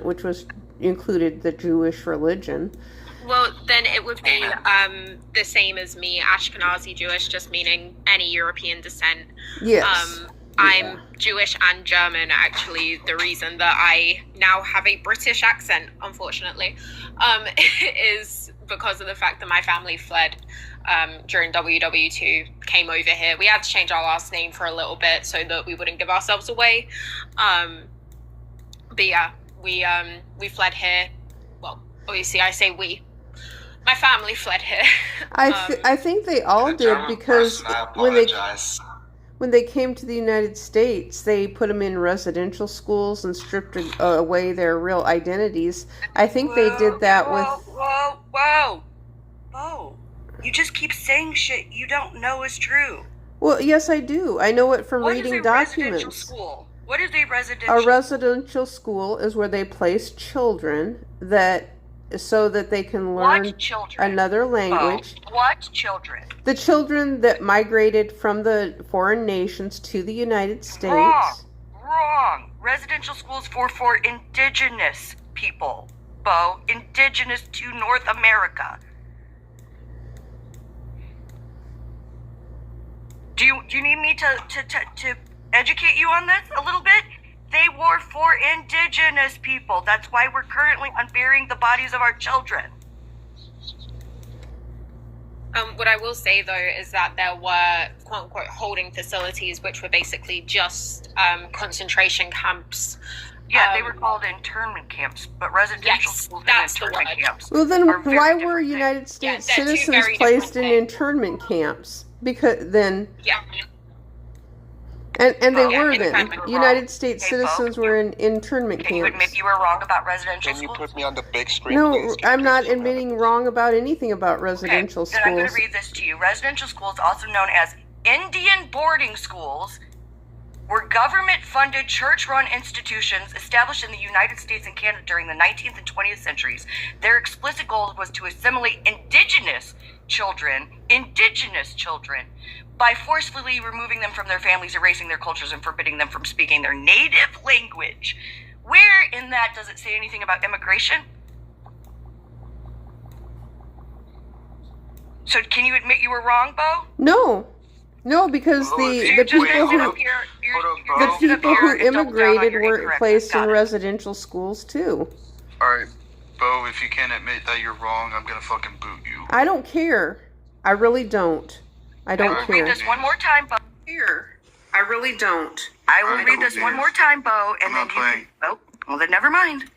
which was included the Jewish religion. Well, then it would be the same as me, Ashkenazi Jewish, just meaning any European descent. Yes. I'm Jewish and German, actually. The reason that I now have a British accent, unfortunately, is because of the fact that my family fled during WW2, came over here. We had to change our last name for a little bit so that we wouldn't give ourselves away. But yeah, we fled here. Well, obviously I say we. My family fled here. I think they all did, because when they came to the United States, they put them in residential schools and stripped away their real identities. I think they did that with... Whoa. You just keep saying shit you don't know is true. Well, yes, I do. I know it from reading documents. Residential school? What is a residential A residential school is where they place children so that they can learn another language. What children? The children that migrated from the foreign nations to the United States. Wrong. Residential schools for indigenous people, Bo. Indigenous to North America. Do you need me to educate you on this a little bit? They were for indigenous people. That's why we're currently unburying the bodies of our children. What I will say, though, is that there were, quote-unquote, holding facilities, which were basically just concentration camps. Yeah, they were called internment camps, but residential schools and internment camps. Well, then why were United States citizens placed in internment camps? Because then... Yeah. And they were then. United States citizens were in internment camps. Can you admit you were wrong about residential schools? Can you put me on the big screen? No, I'm not admitting wrong about anything about residential schools. Then I'm going to read this to you. Residential schools, also known as Indian boarding schools, were government-funded, church-run institutions established in the United States and Canada during the 19th and 20th centuries. Their explicit goal was to assimilate indigenous children, by forcefully removing them from their families, erasing their cultures, and forbidding them from speaking their native language. Where in that does it say anything about immigration? So can you admit you were wrong, Bo? No, because the people who immigrated were placed in residential schools too. Alright, Bo, if you can't admit that you're wrong, I'm gonna fucking boot you. I don't care. I really don't. I don't care. I will read this one more time, Bo. I really don't. I will read this one more time, Bo, and then you can... Oh, well then never mind.